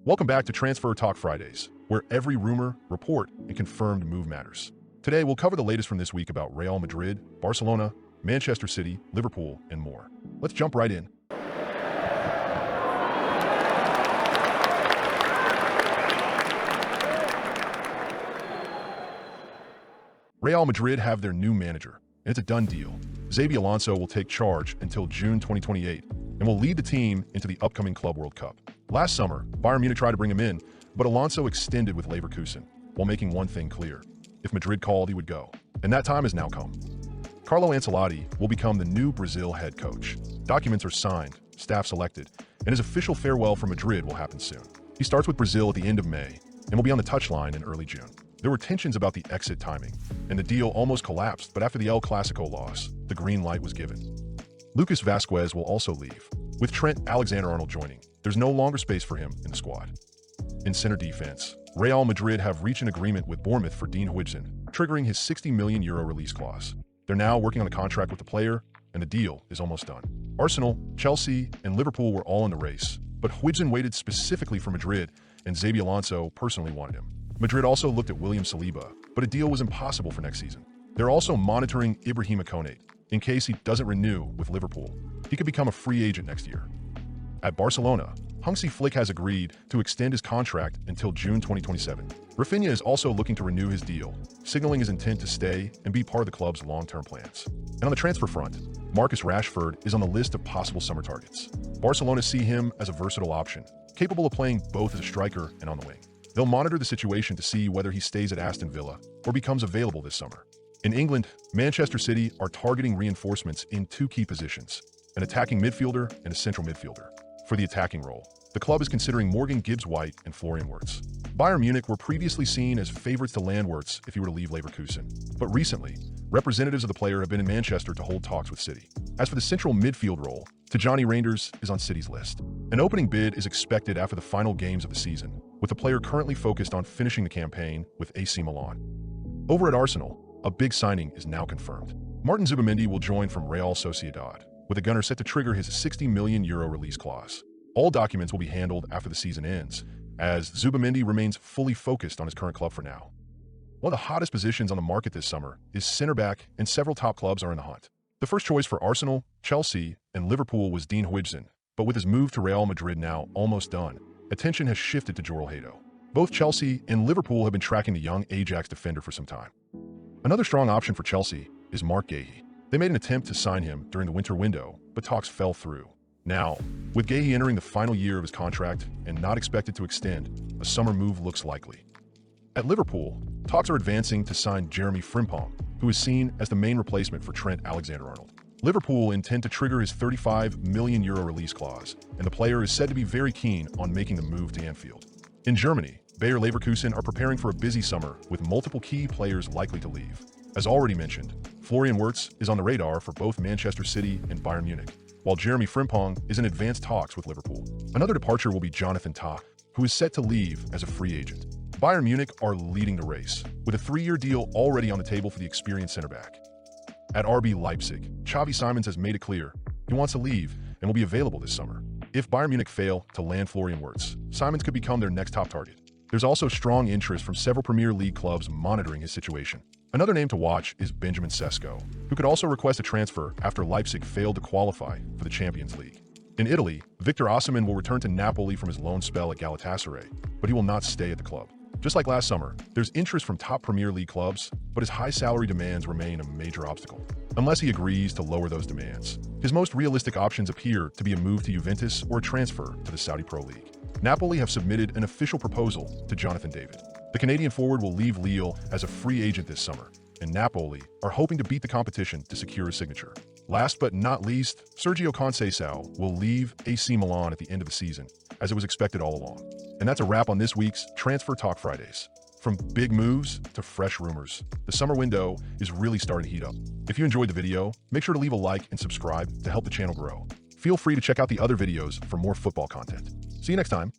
Welcome back to Transfer Talk Fridays, where every rumor, report, and confirmed move matters. Today, we'll cover the latest from this week about Real Madrid, Barcelona, Manchester City, Liverpool, and more. Let's jump right in. Real Madrid have their new manager, and it's a done deal. Xabi Alonso will take charge until June 2028 and will lead the team into the upcoming Club World Cup. Last summer, Bayern Munich tried to bring him in, but Alonso extended with Leverkusen, while making one thing clear: if Madrid called, he would go. And that time has now come. Carlo Ancelotti will become the new Brazil head coach. Documents are signed, staff selected, and his official farewell from Madrid will happen soon. He starts with Brazil at the end of May and will be on the touchline in early June. There were tensions about the exit timing, and the deal almost collapsed, but after the El Clasico loss, the green light was given. Lucas Vazquez will also leave. With Trent Alexander-Arnold joining, there's no longer space for him in the squad. In center defense, Real Madrid have reached an agreement with Bournemouth for Dean Huijsen, triggering his €60 million release clause. They're now working on the contract with the player, and the deal is almost done. Arsenal, Chelsea, and Liverpool were all in the race, but Huijsen waited specifically for Madrid, and Xabi Alonso personally wanted him. Madrid also looked at William Saliba, but a deal was impossible for next season. They're also monitoring Ibrahima Konate in case he doesn't renew with Liverpool. He could become a free agent next year. At Barcelona, Hansi Flick has agreed to extend his contract until June 2027. Rafinha is also looking to renew his deal, signaling his intent to stay and be part of the club's long-term plans. And on the transfer front, Marcus Rashford is on the list of possible summer targets. Barcelona see him as a versatile option, capable of playing both as a striker and on the wing. They'll monitor the situation to see whether he stays at Aston Villa or becomes available this summer. In England, Manchester City are targeting reinforcements in two key positions: an attacking midfielder and a central midfielder. For the attacking role, the club is considering Morgan Gibbs-White and Florian Wirtz. Bayern Munich were previously seen as favorites to land Wirtz if he were to leave Leverkusen, but recently, representatives of the player have been in Manchester to hold talks with City. As for the central midfield role, Tijani Reinders is on City's list. An opening bid is expected after the final games of the season, with the player currently focused on finishing the campaign with AC Milan. Over at Arsenal, a big signing is now confirmed. Martin Zubimendi will join from Real Sociedad, with the gunner set to trigger his €60 million release clause. All documents will be handled after the season ends, as Zubimendi remains fully focused on his current club for now. One of the hottest positions on the market this summer is center back, and several top clubs are in the hunt. The first choice for Arsenal, Chelsea, and Liverpool was Dean Huijsen, but with his move to Real Madrid now almost done, attention has shifted to Joel Hato. Both Chelsea and Liverpool have been tracking the young Ajax defender for some time. Another strong option for Chelsea is Marc Guéhi. They made an attempt to sign him during the winter window, but talks fell through. Now, with Guéhi entering the final year of his contract and not expected to extend, a summer move looks likely. At Liverpool, talks are advancing to sign Jeremy Frimpong, who is seen as the main replacement for Trent Alexander-Arnold. Liverpool intend to trigger his €35 million release clause, and the player is said to be very keen on making the move to Anfield. In Germany, Bayer Leverkusen are preparing for a busy summer with multiple key players likely to leave. As already mentioned, Florian Wirtz is on the radar for both Manchester City and Bayern Munich, while Jeremy Frimpong is in advanced talks with Liverpool. Another departure will be Jonathan Tah, who is set to leave as a free agent. Bayern Munich are leading the race, with a 3-year deal already on the table for the experienced center back. At RB Leipzig, Xavi Simons has made it clear he wants to leave and will be available this summer. If Bayern Munich fail to land Florian Wirtz, Simons could become their next top target. There's also strong interest from several Premier League clubs monitoring his situation. Another name to watch is Benjamin Sesko, who could also request a transfer after Leipzig failed to qualify for the Champions League. In Italy, Victor Osimhen will return to Napoli from his loan spell at Galatasaray, but he will not stay at the club. Just like last summer, there's interest from top Premier League clubs, but his high salary demands remain a major obstacle. Unless he agrees to lower those demands, his most realistic options appear to be a move to Juventus or a transfer to the Saudi Pro League. Napoli have submitted an official proposal to Jonathan David. The Canadian forward will leave Lille as a free agent this summer, and Napoli are hoping to beat the competition to secure his signature. Last but not least, Sergio Conceição will leave AC Milan at the end of the season, as it was expected all along. And that's a wrap on this week's Transfer Talk Fridays. From big moves to fresh rumors, the summer window is really starting to heat up. If you enjoyed the video, make sure to leave a like and subscribe to help the channel grow. Feel free to check out the other videos for more football content. See you next time.